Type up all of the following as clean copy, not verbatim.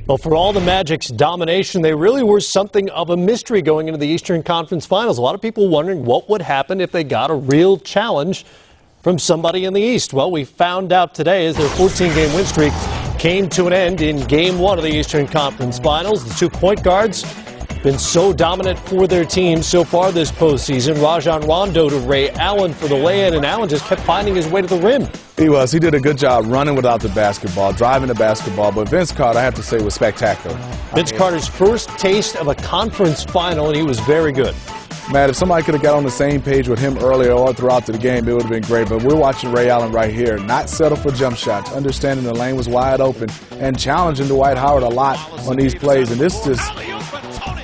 Well, for all the Magic's domination, they really were something of a mystery going into the Eastern Conference Finals. A lot of people wondering what would happen if they got a real challenge from somebody in the East. Well, we found out today as their 14-game win streak came to an end in Game 1 of the Eastern Conference Finals. The two point guards been so dominant for their team so far this postseason. Rajon Rondo to Ray Allen for the lay-in, and Allen just kept finding his way to the rim. He did a good job running without the basketball, driving the basketball, but Vince Carter, I have to say, was spectacular. Vince Carter's first taste of a conference final, and he was very good. Man, if somebody could have got on the same page with him earlier or throughout the game, it would have been great. But we're watching Ray Allen right here, not settle for jump shots, understanding the lane was wide open, and challenging Dwight Howard a lot on these plays. And this is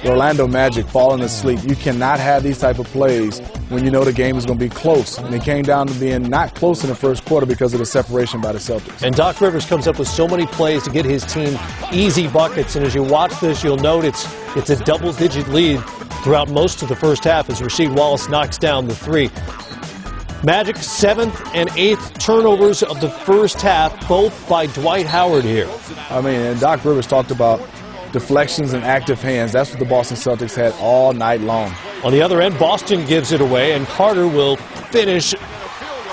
the Orlando Magic falling asleep. You cannot have these type of plays when you know the game is going to be close. And it came down to being not close in the first quarter because of the separation by the Celtics. And Doc Rivers comes up with so many plays to get his team easy buckets. And as you watch this, you'll note it's a double-digit lead throughout most of the first half as Rasheed Wallace knocks down the three. Magic 7th and 8th turnovers of the first half, both by Dwight Howard here. I mean, and Doc Rivers talked about deflections and active hands. That's what the Boston Celtics had all night long. On the other end, Boston gives it away, and Carter will finish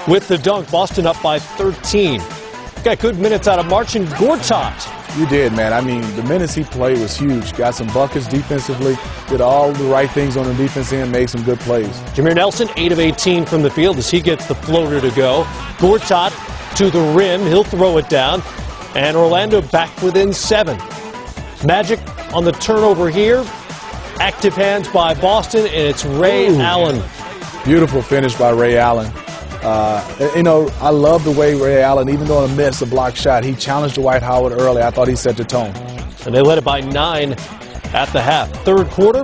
with the dunk. Boston up by 13. Got good minutes out of Marcin Gortat. You did, man. I mean, the minutes he played was huge. Got some buckets defensively, did all the right things on the defense end, made some good plays. Jameer Nelson, 8 of 18 from the field as he gets the floater to go. Gortat to the rim. He'll throw it down. And Orlando back within 7. Magic on the turnover here. Active hands by Boston, and it's Ray Allen. Beautiful finish by Ray Allen. You know, I love the way Ray Allen, even though he missed a block shot, he challenged Dwight Howard early. I thought he set the tone. And they led it by 9 at the half. Third quarter,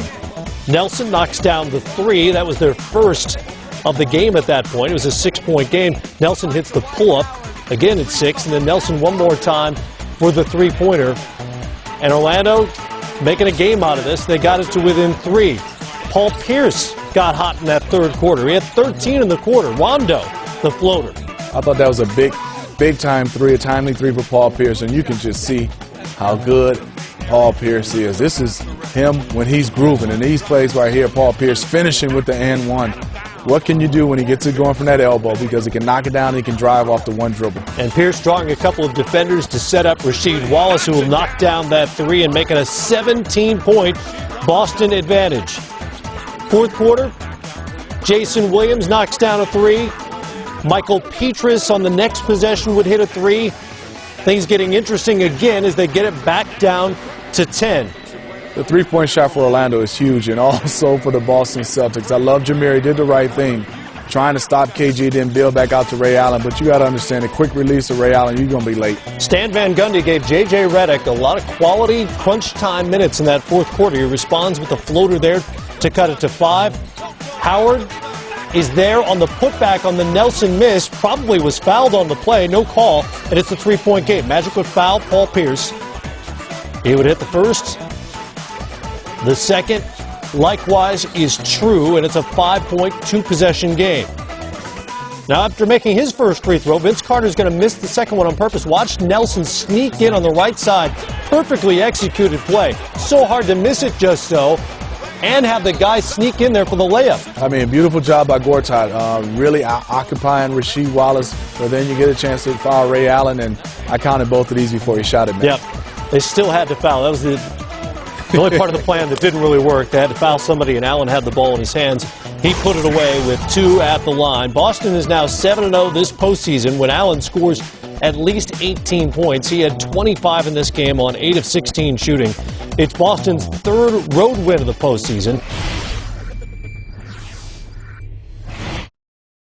Nelson knocks down the three. That was their first of the game at that point. It was a 6-point game. Nelson hits the pull-up. Again at 6, and then Nelson one more time for the three-pointer. And Orlando making a game out of this. They got it to within 3. Paul Pierce got hot in that third quarter. He had 13 in the quarter. Rondo, the floater. I thought that was a big-time three, a timely three for Paul Pierce, and you can just see how good Paul Pierce is. This is him when he's grooving. And these plays right here, Paul Pierce finishing with the and one. What can you do when he gets it going from that elbow? Because he can knock it down and he can drive off the one dribble. And Pierce drawing a couple of defenders to set up Rasheed Wallace, who will knock down that three and make it a 17-point Boston advantage. Fourth quarter, Jason Williams knocks down a three. Michael Petrus on the next possession would hit a three. Things getting interesting again as they get it back down to 10. The three-point shot for Orlando is huge, and also for the Boston Celtics. I love Jameer. He did the right thing, trying to stop KG, then build back out to Ray Allen. But you got to understand, a quick release of Ray Allen, you're going to be late. Stan Van Gundy gave J.J. Redick a lot of quality crunch time minutes in that fourth quarter. He responds with a floater there to cut it to 5. Howard is there on the putback on the Nelson miss. Probably was fouled on the play. No call, and it's a three-point game. Magic would foul Paul Pierce. He would hit the first. The second, likewise, is true, and it's a 5-point, 2-possession game. Now, after making his first free throw, Vince Carter's going to miss the second one on purpose. Watch Nelson sneak in on the right side. Perfectly executed play. So hard to miss it just so, and have the guy sneak in there for the layup. I mean, beautiful job by Gortat, really occupying Rasheed Wallace, but then you get a chance to foul Ray Allen, and I counted both of these before he shot it, man. Yep, they still had to foul. That was the only part of the plan that didn't really work. They had to foul somebody, and Allen had the ball in his hands. He put it away with 2 at the line. Boston is now 7-0 this postseason when Allen scores at least 18 points. He had 25 in this game on 8 of 16 shooting. It's Boston's 3rd road win of the postseason.